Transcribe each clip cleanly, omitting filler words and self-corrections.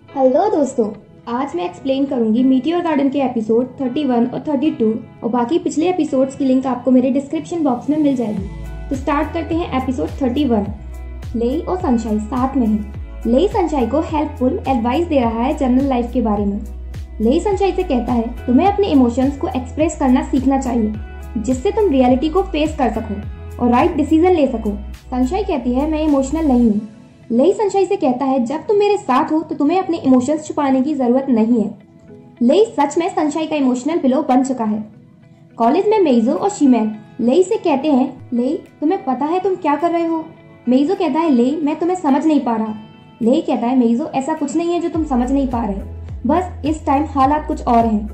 Hello दोस्तों, आज मैं एक्सप्लेन करूंगी मीटियोर गार्डन के एपिसोड 31 और 32 और बाकी पिछले एपिसोड्स की लिंक आपको मेरे डिस्क्रिप्शन बॉक्स में मिल जाएगी। तो स्टार्ट करते हैं एपिसोड 31। लेई और सनशाई साथ में हैं। लेई सनशाई को हेल्पफुल एडवाइस दे रहा है जनरल लाइफ के बारे में। लेई सनशाई से कहता है तुम्हें अपने इमोशंस को एक्सप्रेस करना सीखना चाहिए, जिससे तुम रियलिटी को फेस कर सको और राइट डिसीजन ले सको। सनशाई कहती है मैं इमोशनल नहीं हूँ। लेई सनशाई से कहता है जब तुम मेरे साथ हो तो तुम्हें अपने इमोशंस छुपाने की जरूरत नहीं है। लेई सच में सनशाई का इमोशनल पिलो बन चुका है। कॉलेज में मेइजो और शीमैन लेई से कहते हैं लेई तुम्हें पता है तुम क्या कर रहे हो। मेइजो कहता है लेई मैं तुम्हें समझ नहीं पा रहा। लेई कहता है मेइजो ऐसा कुछ नहीं है जो तुम समझ नहीं पा रहे, बस इस टाइम हालात कुछ और हैं।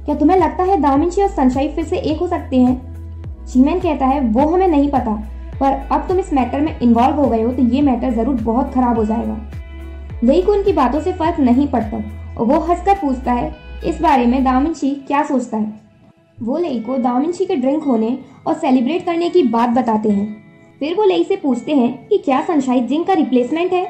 क्या तुम्हें लगता है दामिंची और सनशाई फिर से एक हो सकते हैं? शीमैन कहता है वो हमें नहीं पता, पर अब तुम इस मैटर में इन्वॉल्व हो गए हो तो ये मैटर जरूर बहुत खराब हो जाएगा। लेई को उनकी बातों से फर्क नहीं पड़ता और वो हंसकर पूछता है इस बारे में दामिंची क्या सोचता है। वो लेई को दामिंची के ड्रिंक होने और सेलिब्रेट करने की बात बताते हैं। फिर वो लेई से पूछते हैं कि क्या सनशाई जिंक का रिप्लेसमेंट है।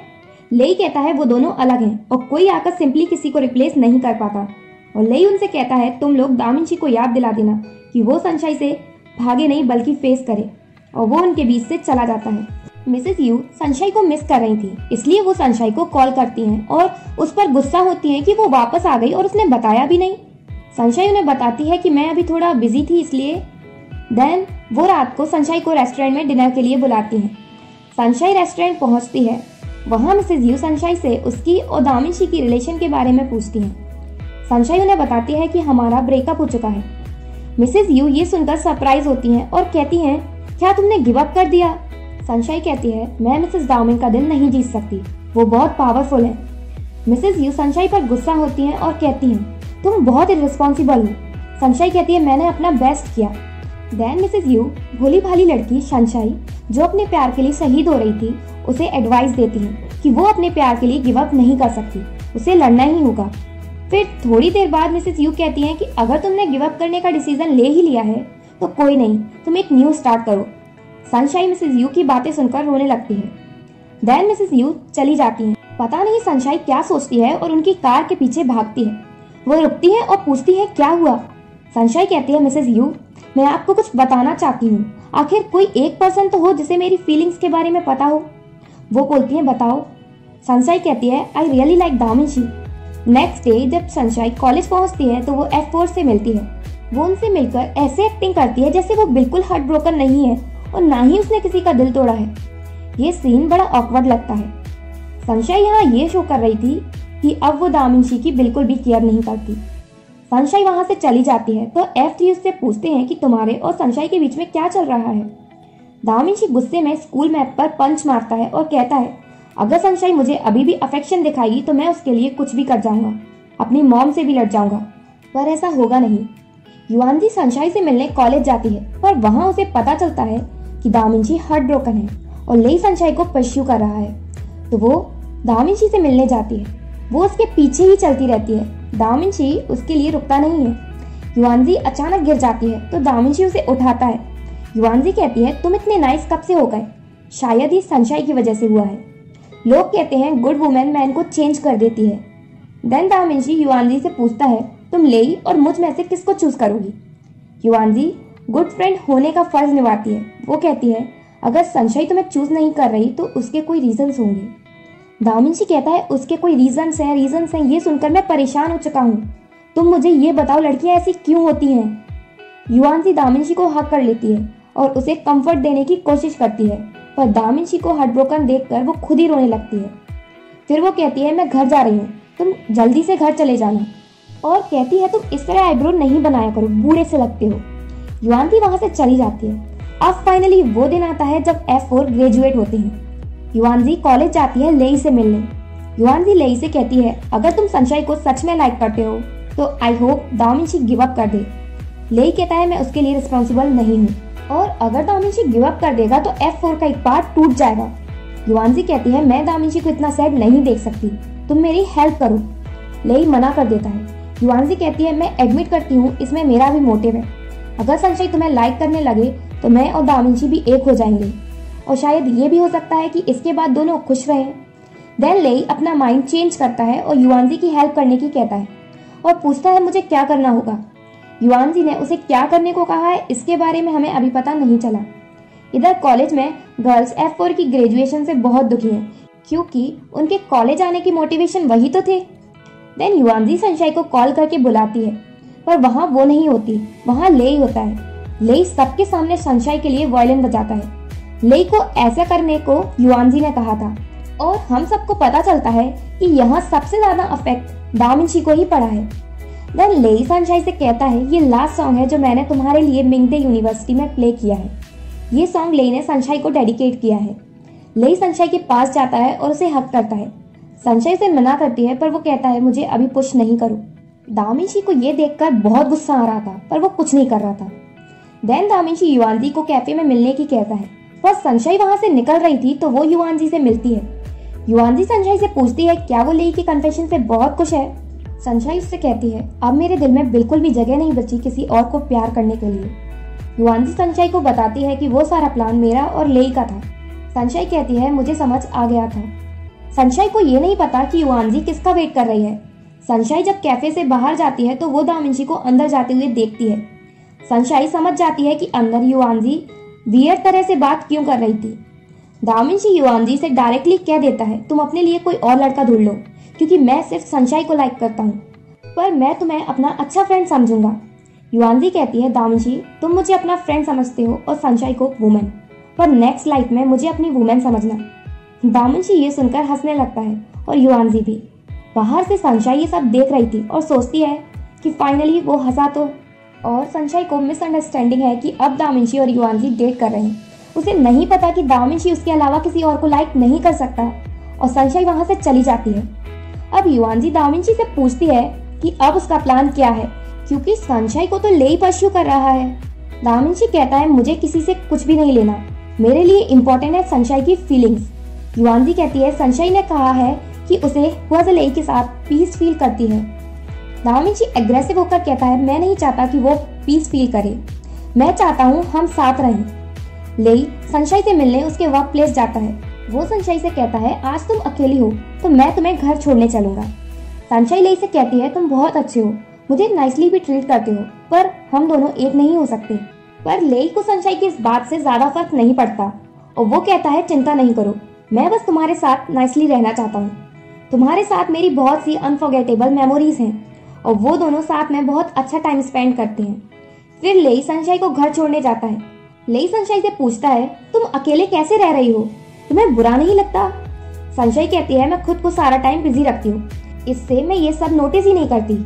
लेई कहता है वो दोनों अलग हैं और कोई आकर सिंपली किसी को रिप्लेस नहीं कर पाता। और लेई उनसे कहता है तुम लोग दामिंची को याद दिला देना कि वो सनशाई से भागे नहीं बल्कि फेस करे, और वो उनके बीच से चला जाता है। मिसेस यू सनशाई को मिस कर रही थी, इसलिए वो सनशाई को कॉल करती हैं और उस पर गुस्सा होती हैं कि वो वापस आ गई और उसने बताया भी नहीं। सनशाई उन्हें बताती है कि मैं अभी थोड़ा बिजी थी इसलिए। देन वो रात को सनशाई को रेस्टोरेंट में डिनर के लिए बुलाती हैं। सनशाई रेस्टोरेंट पहुंचती है। वहां मिसेस यू सनशाई से उसकी और दामिंची की रिलेशन के बारे में पूछती हैं। सनशाई उन्हें बताती है कि हमारा ब्रेकअप हो चुका है। मिसेस यू ये सुनकर सरप्राइज होती हैं और कहती हैं क्या तुमने गिव अप कर दिया? सनशाई कहती है मैं मिसेस दामिन का दिल नहीं जीत सकती, वो बहुत पावरफुल है। मिसेस यू सनशाई पर गुस्सा होती हैं और कहती हैं तुम बहुत इर्रिस्पॉन्सिबल हो। सनशाई कहती है मैंने अपना बेस्ट किया। देन मिसेस यू भोली भाली लड़की सनशाई जो अपने प्यार के लिए शहीद हो रही थी उसे एडवाइस देती है कि वो अपने प्यार के लिए गिव अप नहीं कर सकती, उसे लड़ना ही होगा। फिर थोड़ी देर बाद मिसेस यू कहती हैं कि अगर तुमने गिव अप करने का डिसीजन ले ही लिया है तो कोई नहीं, तुम एक न्यू स्टार्ट करो। सनशाई मिसेस यू की बातें सुनकर रोने लगती है। देन मिसेस यू चली जाती हैं। पता नहीं सनशाई क्या सोचती है और उनकी कार के पीछे भागती है। वो रुकती है और पूछती है क्या हुआ। सनशाई कहती है मिसेस यू मैं आपको कुछ बताना चाहती हूँ, आखिर कोई एक पर्सन तो हो जिसे मेरी फीलिंग्स के बारे में पता हो। वो बोलती है बताओ। सनशाई कहती है आई रियली लाइक दामिंची। नेक्स्ट डे जब सनशाई कॉलेज पहुंचती है तो वो F4 से मिलती है। वो उनसे मिलकर ऐसे एक्टिंग करती है जैसे वो बिल्कुल हार्ट ब्रोकन नहीं है और ना ही उसने किसी का दिल तोड़ा है। ये सीन बड़ा ऑकवर्ड लगता है। सनशाई यहाँ ये शो कर रही थी कि अब वो दामिंची की बिल्कुल भी केयर नहीं करती। सनशाई वहां से चली जाती है तो F3 उससे पूछते हैं कि तुम्हारे और सनशाई के बीच में क्या चल रहा है। दामिंची गुस्से में स्कूल मैप पर पंच मारता है और कहता है अगर सनशाई मुझे अभी भी अफेक्शन दिखाएगी तो मैं उसके लिए कुछ भी कर जाऊंगा, अपनी मॉम से भी लड़ जाऊंगा। पर ऐसा होगा नहीं। युआनजी सनशाई से मिलने कॉलेज जाती है पर वहां उसे पता चलता है कि दामिंची हार्ट ब्रोकन है और लेई सनशाई को परस्यू कर रहा है। तो वो दामिंची से मिलने जाती है। वो उसके पीछे ही चलती रहती है। दामिंची उसके लिए रुकता नहीं है। युआनजी अचानक गिर जाती है तो दामिंची उसे उठाता है। युआनजी कहती है तुम इतने नाइस कब से हो गए? शायद ही सनशाई की वजह से हुआ है। लोग कहते हैं गुड वुमेन मैन को चेंज कर देती है। देन दामिंची युआनजी से पूछता है तुम लेई और मुझ में से किसको चूज करोगी? युआनजी गुड फ्रेंड होने का फर्ज निभाती है। वो कहती है अगर सनशाई तुम्हें चूज नहीं कर रही तो उसके कोई रीजंस होंगे। दामिंची कहता है उसके कोई रीजंस हैं। ये सुनकर मैं परेशान हो चुका हूँ। तुम मुझे ये बताओ लड़कियां ऐसी क्यों होती हैं? युआनजी दामिंची को हक कर लेती है और उसे कंफर्ट देने की कोशिश करती है, पर दामिंची को हार्ट ब्रोकन देखकर वो खुद ही रोने लगती है। फिर वो कहती है मैं घर जा रही हूँ, तुम जल्दी से घर चले जाना। और कहती है तुम इस तरह आईब्रो नहीं बनाया करो, बूढ़े से लगते हो। युआनजी वहां से चली जाती है। अब फाइनली वो दिन आता है जब F4 ग्रेजुएट होते हैं। युआनजी कॉलेज जाती है लेई से मिलने। युआनजी लेई से कहती है अगर तुम सनशाई को सच में लाइक करते हो तो आई होप दामिंची गिव अप कर दे। लेई कहता है मैं उसके लिए रिस्पॉन्सिबल नहीं हूँ और अगर दामिंची गिव अप कर देगा तो F4 का एक पार्ट टूट जाएगा। युआनजी कहती है मैं दामिंची को इतना सैड नहीं देख सकती, तुम मेरी हेल्प करो। लेई मना कर देता है। युआनजी कहती है मैं एडमिट करती हूँ इसमें मेरा भी मोटिव है। अगर सनशाई तुम्हें लाइक करने लगे तो मैं और दामिंची भी एक हो जाएंगे और शायद ये भी हो सकता है कि इसके बाद दोनों खुश रहें। देन लेई अपना माइंड चेंज करता है और युआनजी की हेल्प करने की कहता है और पूछता है मुझे क्या करना होगा। युआनजी ने उसे क्या करने को कहा है इसके बारे में हमें अभी पता नहीं चला। इधर कॉलेज में गर्ल्स F4 की ग्रेजुएशन से बहुत दुखी हैं क्योंकि उनके कॉलेज आने की मोटिवेशन वही तो थे। देन युआनजी सनशाई को कॉल करके बुलाती है पर वहाँ वो नहीं होती, वहाँ लेई होता है। लेई सबके सामने सनशाई के लिए वायलिन बजाता है। लेई को ऐसा करने को युआनजी ने कहा था और हम सबको पता चलता है कि यहाँ सबसे ज्यादा अफेक्ट दामिंची को ही पड़ा है। देन लेई सनशाई से कहता है ये लास्ट सॉन्ग है जो मैंने तुम्हारे लिए मिंगडे यूनिवर्सिटी में प्ले किया है। ये सॉन्ग लेई ने सनशाई को डेडिकेट किया है। लेई सनशाई के पास जाता है और उसे हक करता है। सनशाई से मना करती है पर वो कहता है मुझे अभी पुश नहीं करो। दामिंची को ये देखकर बहुत गुस्सा आ रहा था पर वो कुछ नहीं कर रहा था। देन दामिंची युआनजी को कैफे में मिलने की कहता है पर सनशाई वहां से निकल रही थी तो वो युआनजी से मिलती है। युआनजी सनशाई से पूछती है क्या वो लेई के कन्फेशन से बहुत खुश है। सनशाई उससे कहती है अब मेरे दिल में बिल्कुल भी जगह नहीं बची किसी और को प्यार करने के लिए। युआनजी सनशाई को बताती है कि वो सारा प्लान मेरा और लेई का था। सनशाई कहती है मुझे समझ आ गया था। सनशाई को ये नहीं पता कि युआनजी किसका वेट कर रही है। सनशाई जब कैफे से बाहर जाती है तो वो दामिंची को अंदर जाते हुए देखती है। सनशाई समझ जाती है कि अंदर युआनजी वियर्ड तरह से बात क्यों कर रही थी। दामिंची युआनजी से डायरेक्टली कह देता है तुम अपने लिए कोई और लड़का ढूंढ लो क्योंकि मैं सिर्फ सनशाई को लाइक करता हूँ पर मैं तुम्हें अपना अच्छा फ्रेंड समझूंगा। युआनजी कहती है दामिंची तुम मुझे अपना फ्रेंड समझते हो और सनशाई को वुमेन, पर नेक्स्ट लाइफ में मुझे अपनी वुमेन समझना। दामिंची ये सुनकर हंसने लगता है और युआनजी भी। बाहर से सनशाई ये सब देख रही थी और सोचती है कि फाइनली वो हंसा तो। और सनशाई को मिसअंडरस्टैंडिंग है कि अब दामिंची और युआनजी डेट कर रहे हैं। उसे नहीं पता कि दामिंची उसके अलावा किसी और को लाइक नहीं कर सकता और सनशाई वहां से चली जाती है। अब युआनजी दामिंची से पूछती है कि अब उसका प्लान क्या है क्योंकि सनशाई को तो लेई परस्यू कर रहा है। दामिंची कहता है मुझे किसी से कुछ भी नहीं लेना, मेरे लिए इम्पोर्टेंट है सनशाई की फीलिंग्स। युआनजी कहती है सनशाई ने कहा है कि उसे हुआ लेई के साथ पीस फील करती है। दामिंची एग्रेसिव होकर कहता है मैं नहीं चाहता कि वो पीस फील करे, मैं चाहता हूँ हम साथ रहें। लेई सनशाई से मिलने उसके वर्क प्लेस जाता है। वो सनशाई से कहता है आज तुम अकेली हो तो मैं तुम्हें घर छोड़ने चलूंगा। सनशाई लेई से कहती है तुम बहुत अच्छे हो, मुझे नाइसली भी ट्रीट करते हो पर हम दोनों एक नहीं हो सकते। पर लेई को सनशाई की इस बात से ज्यादा फर्क नहीं पड़ता और वो कहता है चिंता नहीं करो, मैं बस तुम्हारे साथ नाइसली रहना चाहता हूँ। तुम्हारे साथ मेरी बहुत सी अनफॉरगेटेबल मेमोरीज हैं और वो दोनों साथ में बहुत अच्छा टाइम स्पेंड करते हैं। फिर लेई सनशाई को घर छोड़ने जाता है। लेई सनशाई से पूछता है तुम अकेले कैसे रह रही हो, तुम्हें बुरा नहीं लगता। सनशाई कहती है मैं खुद को सारा टाइम बिजी रखती हूँ, इससे मैं ये सब नोटिस ही नहीं करती।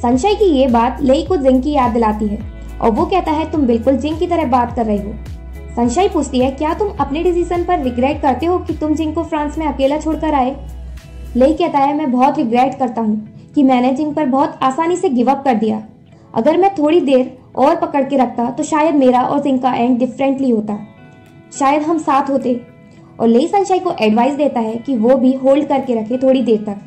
सनशाई की ये बात लेई को जिंग की याद दिलाती है और वो कहता है तुम बिल्कुल जिंग की तरह बात कर रही हो। सनशाई पूछती है क्या तुम अपने डिसीजन पर रिग्रेट करते हो कि तुम जिंग को फ्रांस में अकेला छोड़कर आए। लेई कहता है मैं बहुत रिग्रेट करता हूँ कि मैंने जिंग पर बहुत आसानी से गिव अप कर दिया। अगर मैं थोड़ी देर और पकड़ के रखता तो शायद मेरा और जिंग का एंड डिफरेंटली होता, शायद हम साथ होते। और लेई सनशाई को एडवाइस देता है कि वो भी होल्ड करके रखे थोड़ी देर तक,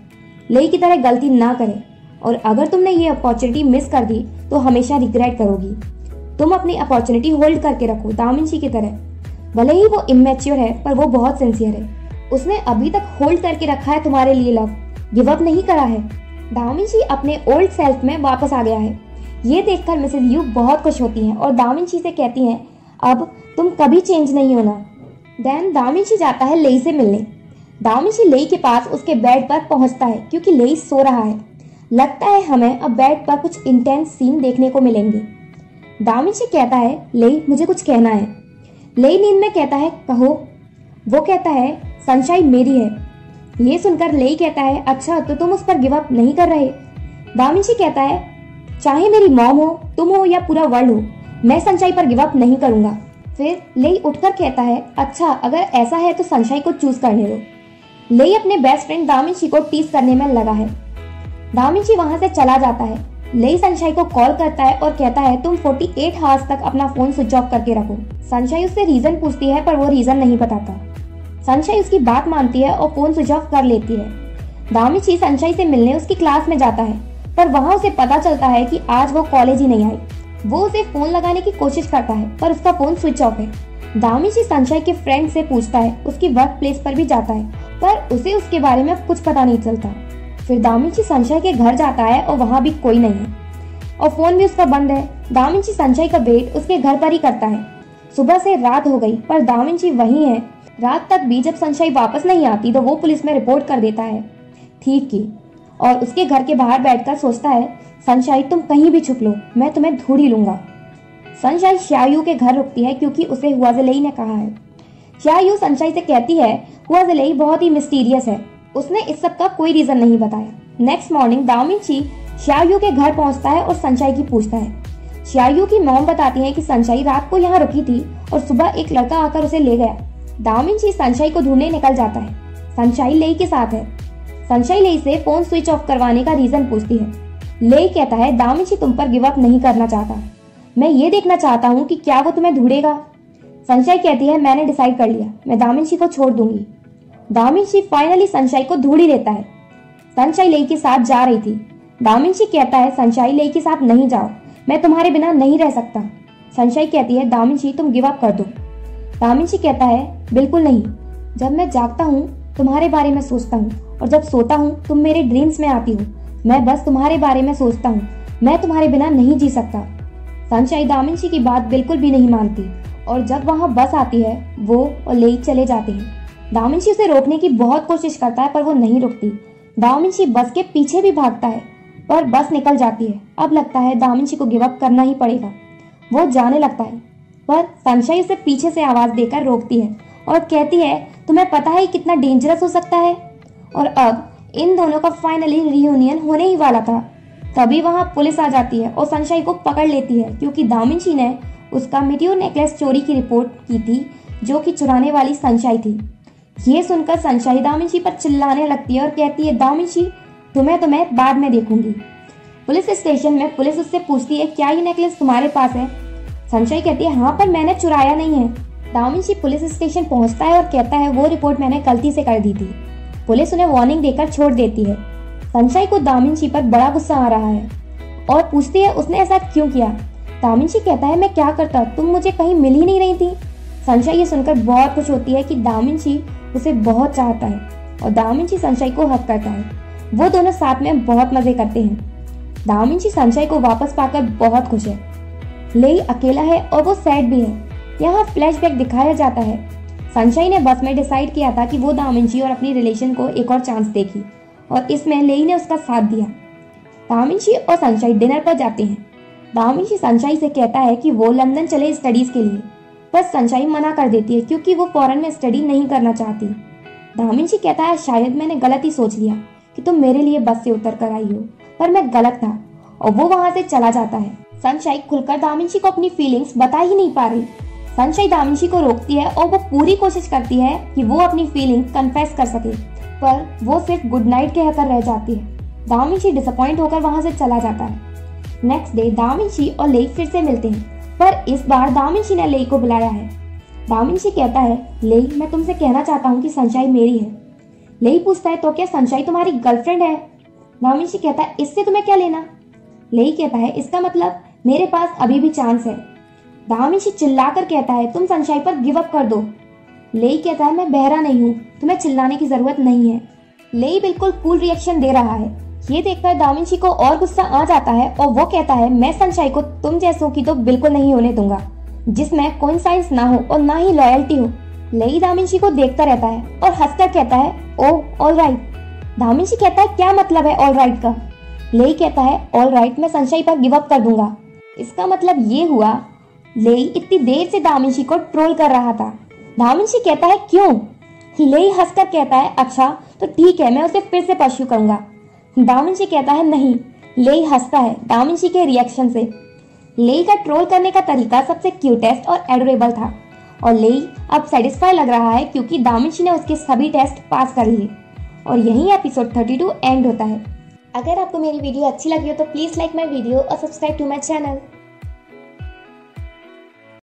लेई की तरह गलती ना करे और अगर तुमने ये अपॉर्चुनिटी मिस कर दी तो हमेशा रिग्रेट करोगी। तुम अपनी अपॉर्चुनिटी होल्ड करके रखो दामिंची की तरह। भले ही वो इमेच्योर है पर वो बहुत सिंसियर है, उसने अभी तक होल्ड करके रखा है तुम्हारे लिए लव, गिव अप नहीं करा है। दामिंची अपने ओल्ड सेल्फ में वापस आ गया है। ये देखकर मिसेस यू बहुत खुश होती हैं और दामिंची से कहती हैं अब तुम कभी चेंज नहीं होना। देन दामिंची जाता है लेई से मिलने। दामिंची लेई के पास उसके बेड पर पहुंचता है क्योंकि लेई सो रहा है। लगता है हमें अब बेड पर कुछ इंटेंस सीन देखने को मिलेंगे। दामिंची कहता है लेई मुझे कुछ कहना है। लेई नींद में कहता है कहो। वो कहता है सनशाइन मेरी है। ये सुनकर लेई कहता है अच्छा तो तुम उस पर गिव अप नहीं कर रहे। दामिंची कहता है चाहे मेरी मॉम हो, तुम हो या पूरा वर्ल्ड हो, मैं सनशाई पर गिव अप नहीं करूंगा। फिर लेई उठकर कहता है अच्छा अगर ऐसा है तो सनशाई को चूज करने दो। लेई अपने बेस्ट फ्रेंड दामिंची को टीज करने में लगा है। दामिंची वहां से चला जाता है। लेई सनशाई को कॉल करता है और कहता है तुम 48 आवर्स तक अपना फोन स्विच ऑफ करके रखो। सनशाई उससे रीजन पूछती है पर वो रीजन नहीं बताता। सनशाई उसकी बात मानती है और फोन स्विच ऑफ कर लेती है। दामिंची सनशाई से मिलने उसकी क्लास में जाता है पर वहां उसे पता चलता है कि आज वो कॉलेज ही नहीं आई। वो उसे फोन लगाने की कोशिश करता है पर उसका फोन स्विच ऑफ है। दामिंची सनशाई के फ्रेंड से पूछता है, उसकी वर्क प्लेस पर भी जाता है पर उसे उसके बारे में कुछ पता नहीं चलता। फिर दामिंची सनशाई के घर जाता है और वहाँ भी कोई नहीं है और फोन भी उसका बंद है। दामिंची सनशाई का वेट उसके घर पर ही करता है। सुबह से रात हो गई पर दामिंची वहीं है। रात तक भी जब सनशाई वापस नहीं आती तो वो पुलिस में रिपोर्ट कर देता है ठीक की, और उसके घर के बाहर बैठकर सोचता है, सनशाई तुम कहीं भी छुप लो, मैं तुम्हें ढूंढ ही लूंगा। सनशाई शायू के घर रुकती है क्योंकि उसे हुआ ज़ेलेई ने कहा है। शायू सनशाई से कहती है हुआ ज़ेलेई बहुत ही मिस्टीरियस है, उसने इस सब का कोई रीजन नहीं बताया। नेक्स्ट मॉर्निंग दामिंची शायू के घर पहुंचता है और सनशाई की पूछता है। शायू की मॉम बताती है कि सनशाई रात को यहाँ रुकी थी और सुबह एक लड़का आकर उसे ले गया। दामिंची सनशाई को ढूंढने निकल जाता है। सनशाई लेई के साथ है। सनशाई लेई से फोन स्विच ऑफ करवाने का रीजन पूछती है। लेई कहता है दामिंची तुम पर गिव अप नहीं करना चाहता, मैं ये देखना चाहता हूँ कि क्या वो तुम्हें ढूंढेगा। सनशाई कहती है मैंने डिसाइड कर लिया, मैं दामिंची को छोड़ दूंगी। दामिंची फाइनली सनशाई को ढूंढ ही लेता है। सनशाई लेई के साथ जा रही थी। दामिंची कहता है सनशाई लेई के साथ नहीं जाओ, मैं तुम्हारे बिना नहीं रह सकता। सनशाई कहती है दामिंची तुम गिव अप कर दो। दामिंची कहता है बिल्कुल नहीं, जब मैं जागता हूँ तुम्हारे बारे में सोचता हूँ और जब सोता हूँ तुम मेरे ड्रीम्स में आती हो, मैं बस तुम्हारे बारे में सोचता हूँ, मैं तुम्हारे बिना नहीं जी सकता। सनशाई दामिंची की बात बिल्कुल भी नहीं मानती और जब वहाँ बस आती है वो और लेई चले जाते हैं। दामिंची उसे रोकने की बहुत कोशिश करता है पर वो नहीं रुकती। दामिंची बस के पीछे भी भागता है पर बस निकल जाती है। अब लगता है दामिंची को गिव अप करना ही पड़ेगा। वो जाने लगता है पर सनशाई उसे पीछे से आवाज देकर रोकती है और कहती है तुम्हें पता है कितना डेंजरस हो सकता है। और अब इन दोनों का फाइनली रियूनियन होने ही वाला था। तभी वहाँ पुलिस आ जाती है और सनशाई को पकड़ लेती है क्योंकि दामिंची ने उसका मीटियोर नेकलेस चोरी की रिपोर्ट की थी जो कि चुराने वाली सनशाई थी। ये सुनकर सनशाई दामिंची पर चिल्लाने लगती है और कहती है दामिंची तुम्हें बाद में देखूंगी। पुलिस स्टेशन में पुलिस उससे पूछती है क्या ये नेकलेस तुम्हारे पास है। सनशाई कहती है हाँ पर मैंने चुराया नहीं है। दामिंची पुलिस स्टेशन पहुंचता है और कहता है वो रिपोर्ट मैंने गलती से कर दी थी। पुलिस उन्हें वार्निंग देकर छोड़ देती है। सनशाई को दामिंची पर बड़ा गुस्सा आ रहा है और पूछती है उसने ऐसा क्यों किया। दामिंची कहता है मैं क्या करता, तुम मुझे कहीं मिल ही नहीं रही थी। सनशाई ये सुनकर बहुत खुश होती है कि दामिंची उसे बहुत चाहता है और दामिंची सनशाई को हक करता है। वो दोनों साथ में बहुत मजे करते हैं। दामिंची सनशाई को वापस पाकर बहुत खुश है। लेई अकेला है और वो सैड भी है। यहाँ फ्लैशबैक दिखाया जाता है। सनशाई ने बस में डिसाइड किया था कि वो दामिंची और अपनी रिलेशन को एक और चांस देगी और इसमें लेई ने उसका साथ दिया। दामिंची और सनशाई डिनर पर जाते हैं। दामिंची सनशाई से कहता है कि वो लंदन चले स्टडीज के लिए, पर सनशाई मना कर देती है क्योंकि वो फॉरेन में स्टडी नहीं करना चाहती। दामिंची कहता है शायद मैंने गलत ही सोच लिया कि तुम मेरे लिए बस से उतर कर आई हो, पर मैं गलत था, और वो वहाँ से चला जाता है। सनशाई खुलकर दामिंची को अपनी फीलिंग्स बता ही नहीं पा रही। सनशाई दामिंची को रोकती है और वो पूरी कोशिश करती है कि वो अपनी फीलिंग कन्फेस कर सके, पर वो सिर्फ गुड नाइट कहकर रह जाती है। दामिंची डिसअपॉइंट होकर वहाँ से चला जाता है। नेक्स्ट डे दामिंची और लेई फिर से मिलते हैं, पर इस बार दामिंची ने लेई को बुलाया है। दामिंची कहता है लेई मैं तुमसे कहना चाहता हूँ कि सनशाई मेरी है। लेई पूछता है तो क्या सनशाई तुम्हारी गर्लफ्रेंड है। दामिंची कहता है इससे तुम्हें क्या लेना। लेई कहता है इसका मतलब मेरे पास अभी भी चांस है। दामिंची चिल्लाकर कहता है तुम सनशाई पर गिव अप कर दो। लेई कहता है मैं बहरा नहीं हूँ, तुम्हें चिल्लाने की जरूरत नहीं है। लेई बिल्कुल कूल रिएक्शन दे रहा है। ये देखकर दामिंची को और गुस्सा आ जाता है और वो कहता है मैं सनशाई को तुम जैसों की तो बिल्कुल नहीं होने दूंगा, जिसमें कोइंसाइडेंस ना हो और ना ही लॉयल्टी हो। लेई दामिंची को देखता रहता है और हंसकर कहता है ओह ऑल राइट। दामिंची कहता है क्या मतलब है ऑल राइट का। लेई कहता है ऑल राइट मैं सनशाई पर गिव अप कर दूंगा। इसका मतलब ये हुआ लेई इतनी देर से दामिंची को ट्रोल कर रहा था। दामिंची कहता है क्यों। लेई हंसकर कहता है अच्छा तो ठीक है मैं उसे फिर से परस्यू करूंगा। दामिंची कहता है नहीं। लेई हंसता है दामिंची के रिएक्शन से। लेई का ट्रोल करने का तरीका सबसे क्यूटेस्ट और एडोरेबल था और लेई अब सेटिस्फाई लग रहा है क्योंकि दामिंची ने उसके सभी टेस्ट पास कर लिए। और यही एपिसोड 32 एंड होता है। अगर आपको मेरी वीडियो अच्छी लगी हो तो प्लीज लाइक माई वीडियो और सब्सक्राइब टू माई चैनल।